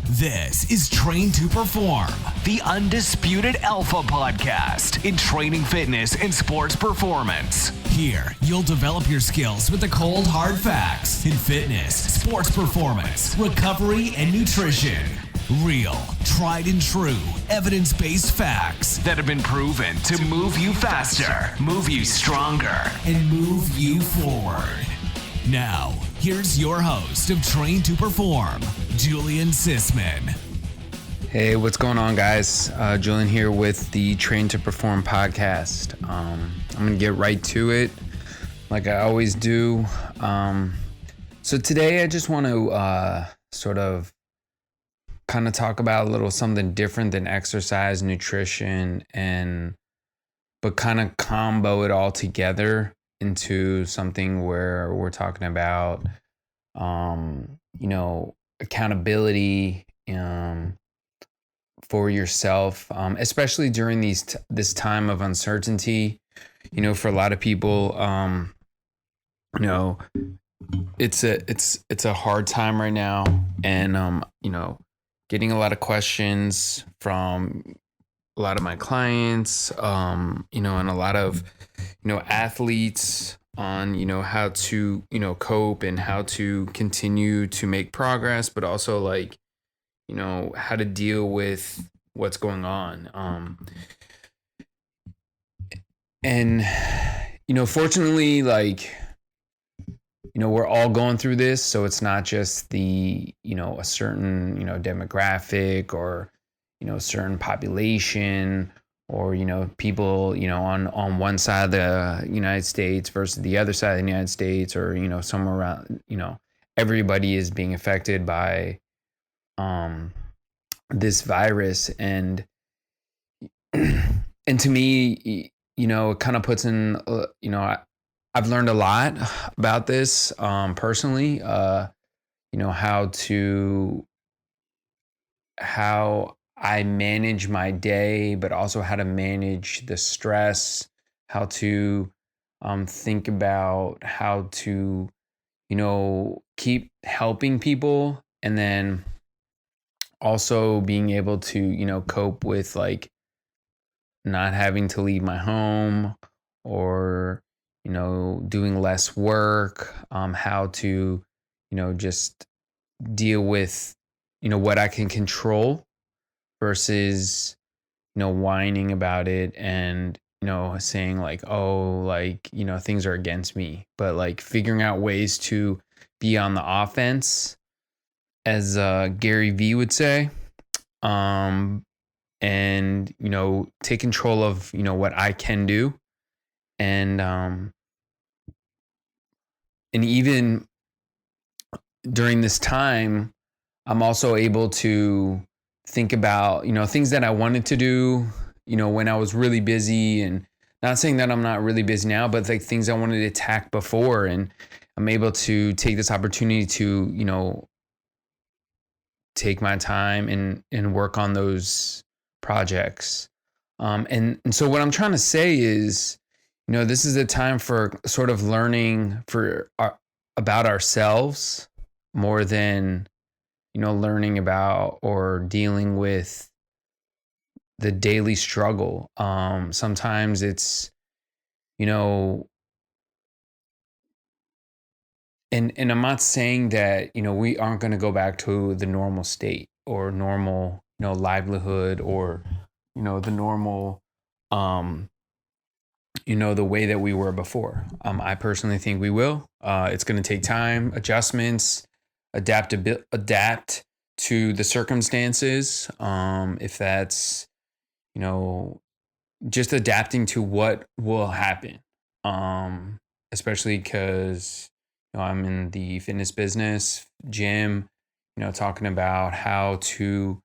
This is Train to Perform, the undisputed alpha podcast in training, fitness, and sports performance. Here, you'll develop your skills with the cold, hard facts in fitness, sports performance, recovery, and nutrition. Real, tried and true, evidence-based facts that have been proven to move you faster, move you stronger, and move you forward. Now, here's your host of Train to Perform, Julian Sisman. Hey, what's going on, guys? Julian here with the Train to Perform podcast. I'm going to get right to it like I always do. So today I just want to sort of kind of talk about a little something different than exercise, nutrition, but kind of combo it all together into something where we're talking about, accountability for yourself, especially during this time of uncertainty. For a lot of people, it's a hard time right now, and getting a lot of questions from a lot of my clients, and a lot of, athletes on, how to, cope and how to continue to make progress, but also how to deal with what's going on. Fortunately, we're all going through this, so it's not just a certain, demographic or, a certain population or, people, on one side of the United States versus the other side of the United States, or, somewhere around, everybody is being affected by this virus. And to me, it kind of puts in, I've learned a lot about this personally, how I manage my day, but also how to manage the stress, how to think about how to, keep helping people, and then also being able to, cope with not having to leave my home, or, doing less work, how to, just deal with, what I can control versus, whining about it and, saying things are against me, but figuring out ways to be on the offense, as Gary Vee would say, and, take control of, what I can do. And even during this time, I'm also able to think about, things that I wanted to do, when I was really busy, and not saying that I'm not really busy now, but things I wanted to attack before. And I'm able to take this opportunity to, take my time and work on those projects. And so what I'm trying to say is, this is a time for sort of learning about ourselves more than, learning about or dealing with the daily struggle. Sometimes it's, and I'm not saying that, we aren't going to go back to the normal state or normal, livelihood, or, the normal, the way that we were before. I personally think we will. It's going to take time, adjustments, adapt to the circumstances. If that's, just adapting to what will happen. Especially because, I'm in the fitness business, gym, talking about how to,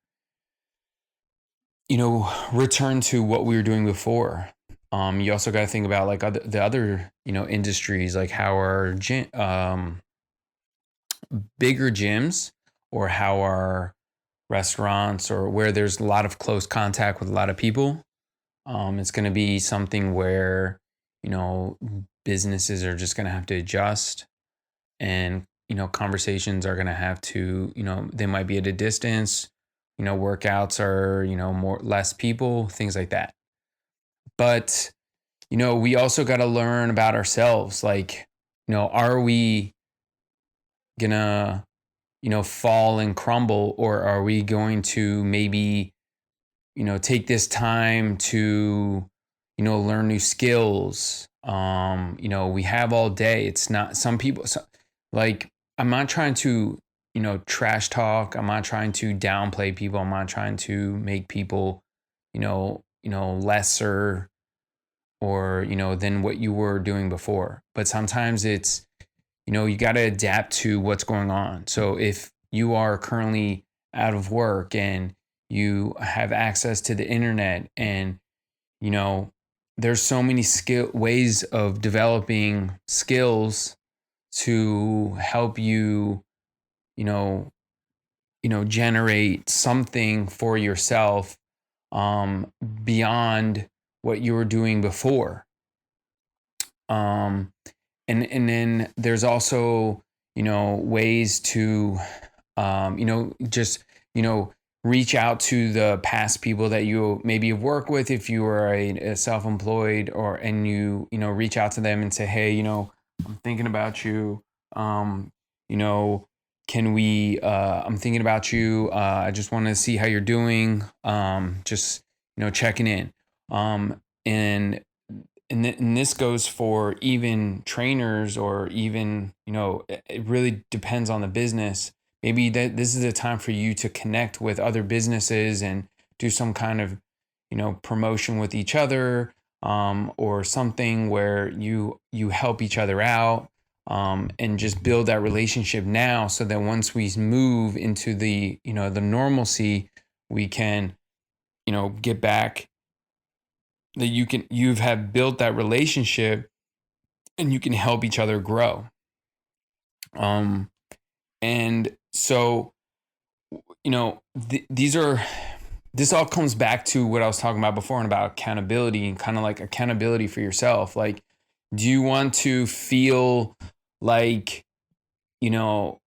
return to what we were doing before. You also got to think about the other, industries, how our bigger gyms, or how our restaurants, or where there's a lot of close contact with a lot of people. It's going to be something where, businesses are just going to have to adjust and, conversations are going to have to, they might be at a distance, workouts are, less people, things like that. But, we also got to learn about ourselves. Like, are we gonna, fall and crumble, or are we going to maybe, take this time to, learn new skills? We have all day. It's not some people like, I'm not trying to, trash talk. I'm not trying to downplay people. I'm not trying to make people, lesser or, than what you were doing before. But sometimes it's, you got to adapt to what's going on. So if you are currently out of work and you have access to the internet and, there's so many ways of developing skills to help you, generate something for yourself beyond what you were doing before. And then there's also, ways to, just, reach out to the past people that you maybe work with if you are a self-employed, and you reach out to them and say, hey, I'm thinking about you. Can we, I'm thinking about you. I just want to see how you're doing. Just, checking in. And this goes for even trainers, or even, it really depends on the business. Maybe this is a time for you to connect with other businesses and do some kind of, promotion with each other, or something where you help each other out, and just build that relationship now, so that once we move into the, the normalcy, we can, get back, that you have built that relationship and you can help each other grow. And so, this all comes back to what I was talking about before, and about accountability, and kind of like accountability for yourself. Like, do you want to feel like, like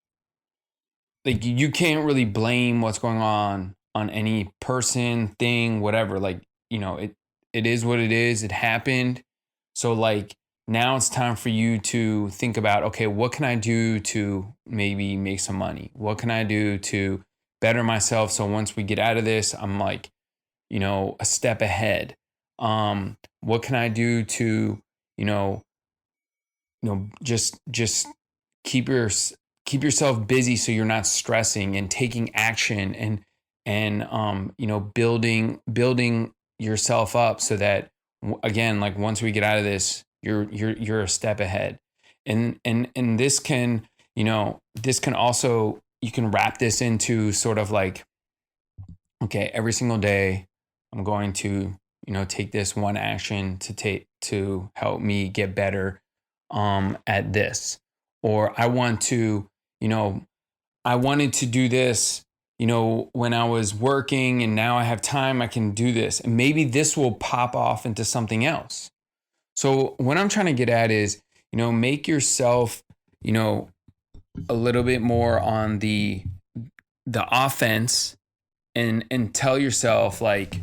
you can't really blame what's going on any person, thing, whatever. Like, it is what it is. It happened. So like, now it's time for you to think about, okay, what can I do to maybe make some money? What can I do to better myself? So once we get out of this, I'm like, a step ahead. What can I do to, just keep yourself busy, so you're not stressing, and taking action, and building yourself up, so that, again, like, once we get out of this, you're a step ahead. And this can, this can also, you can wrap this into sort of like, okay, every single day I'm going to, take this one action to help me get better at this. Or I want to, I wanted to do this, when I was working, and now I have time, I can do this. And maybe this will pop off into something else. So what I'm trying to get at is, make yourself, a little bit more on the offense, and tell yourself, like,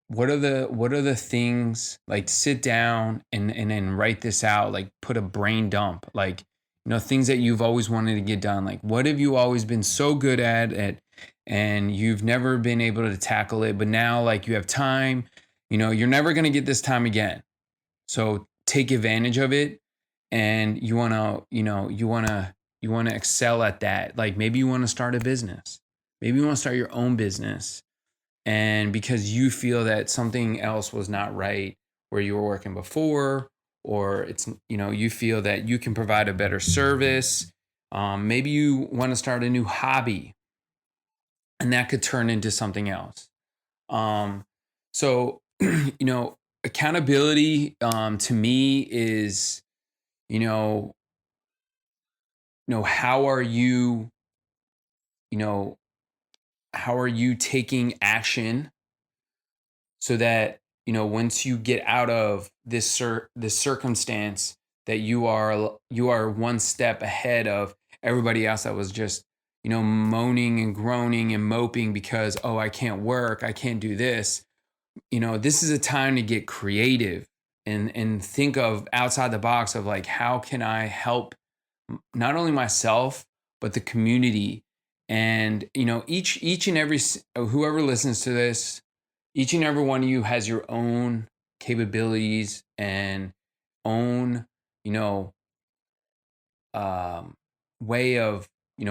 what are the things, like, sit down and then write this out, like, put a brain dump, like, things that you've always wanted to get done. Like, what have you always been so good at, and you've never been able to tackle it, but now, like, you have time, you're never going to get this time again. So take advantage of it. And you want to excel at that. Like, maybe you want to start a business. Maybe you want to start your own business. And because you feel that something else was not right where you were working before, or it's, you feel that you can provide a better service. Maybe you want to start a new hobby, and that could turn into something else. So, accountability, to me is, how are you, how are you taking action, so that, once you get out of this circumstance, that you are one step ahead of everybody else that was just, moaning and groaning and moping because, oh, I can't work, I can't do this. This is a time to get creative and think of outside the box of like, how can I help not only myself, but the community. And, each and every, whoever listens to this, each and every one of you has your own capabilities and own, way of,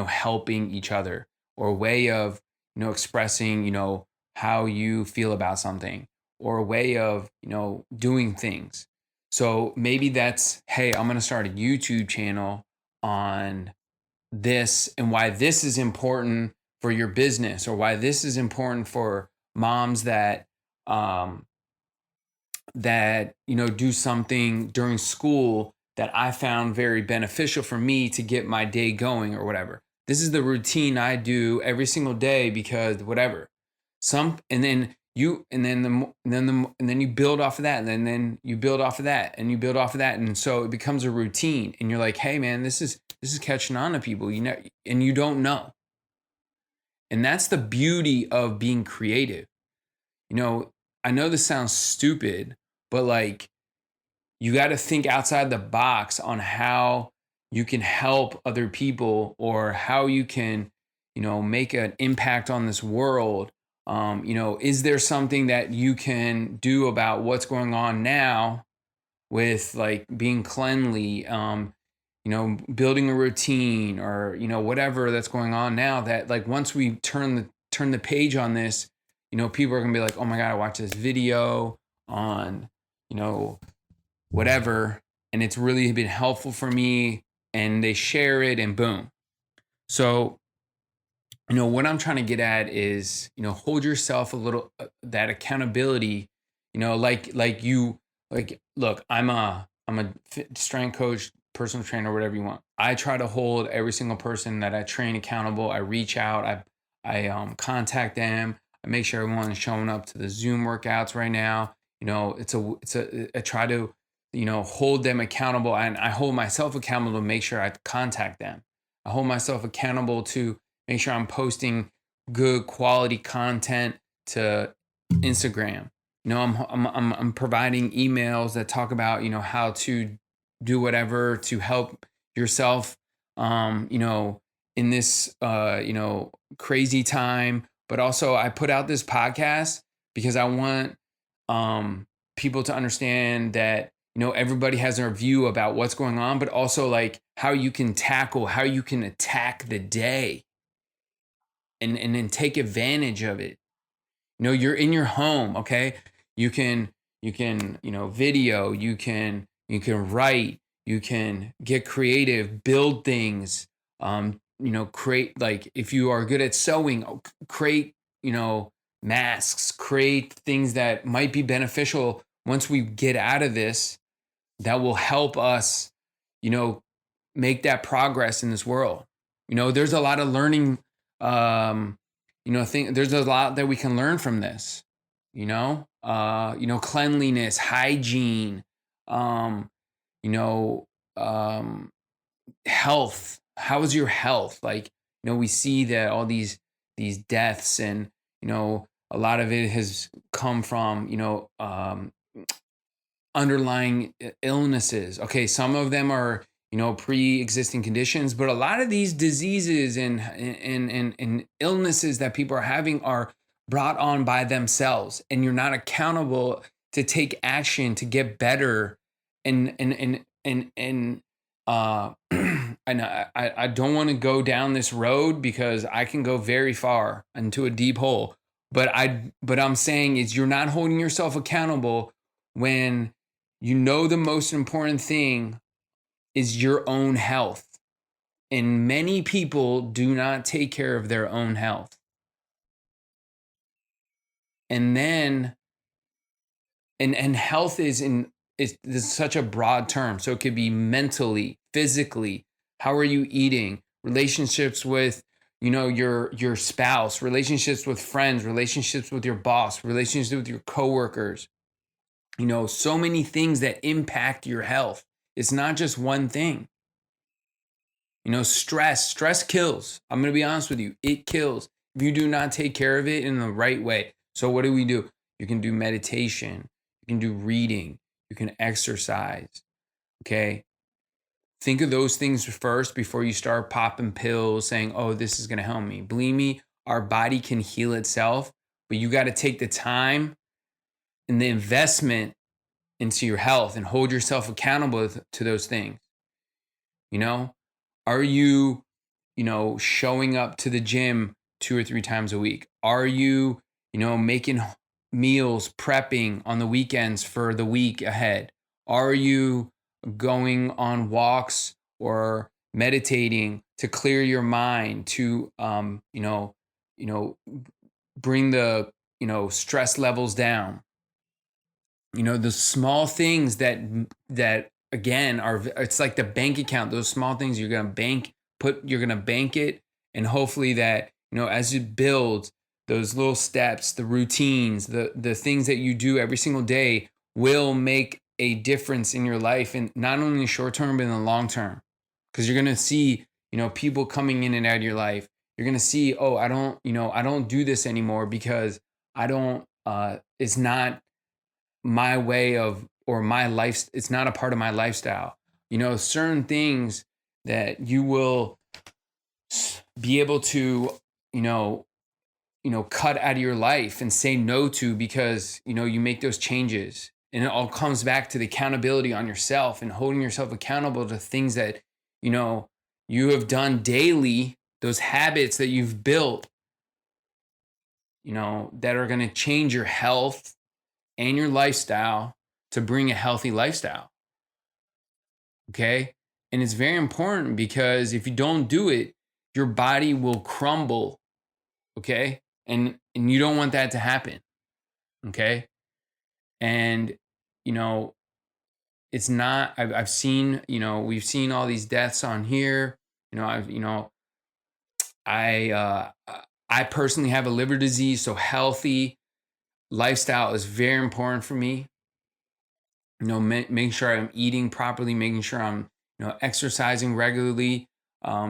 helping each other, or way of, expressing, how you feel about something, or a way of, doing things. So maybe that's, hey, I'm going to start a YouTube channel on this and why this is important for your business, or why this is important for moms that do something during school that I found very beneficial for me to get my day going, or whatever. This is the routine I do every single day because whatever. And then you build off of that, and then you build off of that, and you build off of that, and so it becomes a routine. And you're like, hey man, this is catching on to people, and you don't know. And that's the beauty of being creative. I know this sounds stupid, but like, you got to think outside the box on how you can help other people, or how you can, make an impact on this world. Is there something that you can do about what's going on now with like being cleanly, building a routine, or, whatever that's going on now, that like once we turn the page on this, people are going to be like, oh my God, I watched this video on, whatever, and it's really been helpful for me, and they share it, and boom. So, what I'm trying to get at is, hold yourself a little, that accountability, look, I'm a strength coach, personal trainer, whatever you want. I try to hold every single person that I train accountable. I reach out, I contact them. I make sure everyone is showing up to the Zoom workouts right now. I try to, hold them accountable, and I hold myself accountable to make sure I contact them. I hold myself accountable to make sure I'm posting good quality content to Instagram. I'm providing emails that talk about, how to do whatever to help yourself, in this, crazy time. But also I put out this podcast because I want, people to understand that, everybody has their view about what's going on, but also like how you can attack the day and then take advantage of it. You're in your home. Okay. You can, video, you can write, you can get creative, build things, create, like if you are good at sewing, create, masks, create things that might be beneficial once we get out of this, that will help us, make that progress in this world. There's a lot of learning, there's a lot that we can learn from this, cleanliness, hygiene, health. How is your health? Like, we see that all these deaths, and, a lot of it has come from, underlying illnesses. Okay. Some of them are, pre-existing conditions, but a lot of these diseases and illnesses that people are having are brought on by themselves, and you're not accountable to take action to get better. And I don't want to go down this road because I can go very far into a deep hole. But I'm saying is, you're not holding yourself accountable when the most important thing is your own health. And many people do not take care of their own health. And then, and health is such a broad term. So it could be mentally, physically. How are you eating? Relationships with, your spouse, relationships with friends, relationships with your boss, relationships with your coworkers. So many things that impact your health. It's not just one thing. You know, stress kills. I'm going to be honest with you. It kills if you do not take care of it in the right way. So what do? You can do meditation. You can do reading. You can exercise. Okay. Think of those things first before you start popping pills saying, oh, this is going to help me. Believe me, our body can heal itself, but you got to take the time and the investment into your health and hold yourself accountable to those things. You know, are you, showing up to the gym 2 or 3 times a week? Are you, making meals, prepping on the weekends for the week ahead? Are you going on walks or meditating to clear your mind, to, bring the, stress levels down? The small things that again it's like the bank account. Those small things you're gonna bank it, and hopefully that as you build those little steps, the routines, the things that you do every single day will make a difference in your life, and not only in the short term but in the long term. Because you're gonna see people coming in and out of your life. You're gonna see, oh, I don't do this anymore because I don't. It's not my way of, or my life, it's not a part of my lifestyle. Certain things that you will be able to cut out of your life and say no to because you make those changes. And it all comes back to the accountability on yourself and holding yourself accountable to things that you have done daily, those habits that you've built that are going to change your health and your lifestyle to bring a healthy lifestyle. Okay. And it's very important because if you don't do it, your body will crumble. Okay. And you don't want that to happen. Okay. And, it's not, I've seen, we've seen all these deaths on here. I personally have a liver disease, so healthy lifestyle is very important for me. Making sure I'm eating properly, making sure I'm, exercising regularly,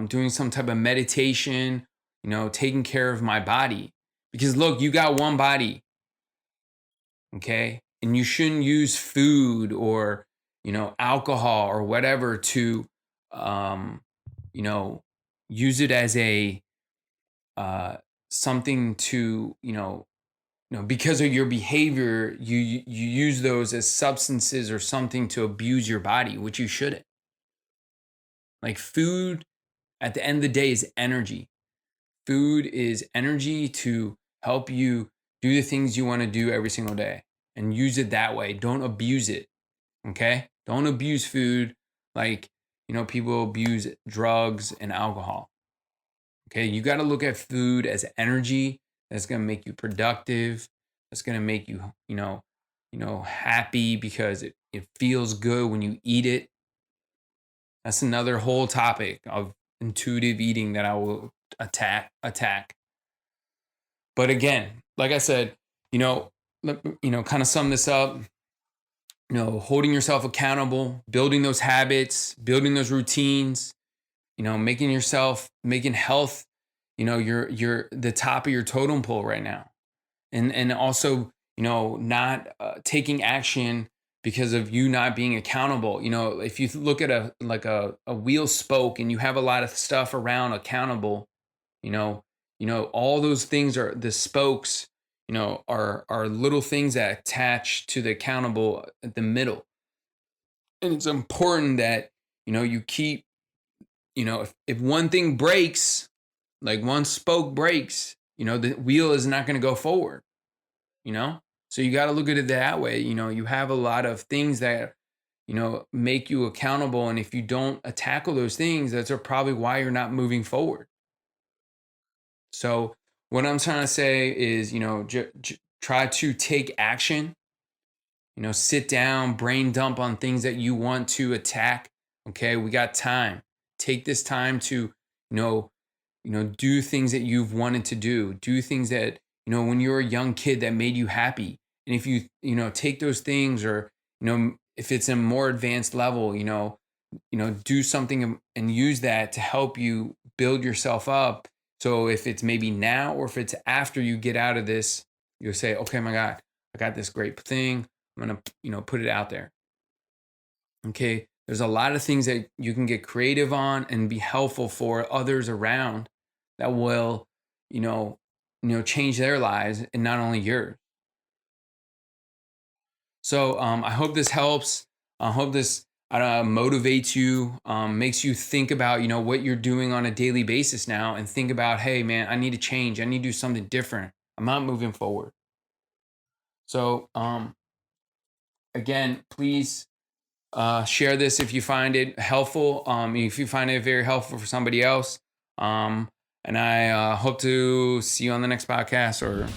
doing some type of meditation, taking care of my body. Because look, you got one body, okay? And you shouldn't use food or, alcohol or whatever to, use it as a something to, because of your behavior, you use those as substances or something to abuse your body, which you shouldn't. Like food, at the end of the day, is energy. Food is energy to help you do the things you want to do every single day, and use it that way. Don't abuse it. Okay? Don't abuse food like, people abuse drugs and alcohol. Okay? You got to look at food as energy that's going to make you productive. That's going to make you, happy because it feels good when you eat it. That's another whole topic of intuitive eating that I will attack. But again, like I said, kind of sum this up, holding yourself accountable, building those habits, building those routines, making health, you're the top of your totem pole right now. And also, not taking action because of you not being accountable. If you look at a wheel spoke and you have a lot of stuff around accountable, all those things are the spokes, are little things that attach to the accountable at the middle. And it's important that, you keep, if one thing breaks, like one spoke breaks, the wheel is not going to go forward, So you got to look at it that way. You have a lot of things that, make you accountable. And if you don't tackle those things, that's probably why you're not moving forward. So what I'm trying to say is, try to take action, sit down, brain dump on things that you want to attack. Okay. We got time. Take this time to, do things that you've wanted to do things that, when you were a young kid that made you happy. And if you, take those things or, if it's a more advanced level, do something and use that to help you build yourself up. So if it's maybe now or if it's after you get out of this, you'll say, okay, my God, I got this great thing. I'm going to, put it out there. Okay. There's a lot of things that you can get creative on and be helpful for others around that will, change their lives and not only yours. So I hope this helps. I hope this motivates you, makes you think about, what you're doing on a daily basis now, and think about, hey, man, I need to change. I need to do something different. I'm not moving forward. So again, please share this if you find it helpful. If you find it very helpful for somebody else. And I hope to see you on the next podcast, or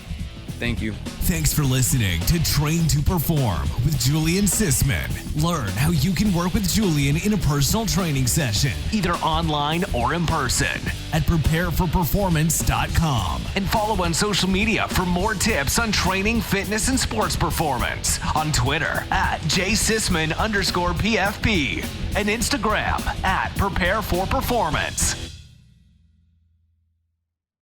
thank you. Thanks for listening to Train to Perform with Julian Sisman. Learn how you can work with Julian in a personal training session, either online or in person, at prepareforperformance.com. And follow on social media for more tips on training, fitness, and sports performance. On Twitter at jsisman_PFP and Instagram at prepareforperformance.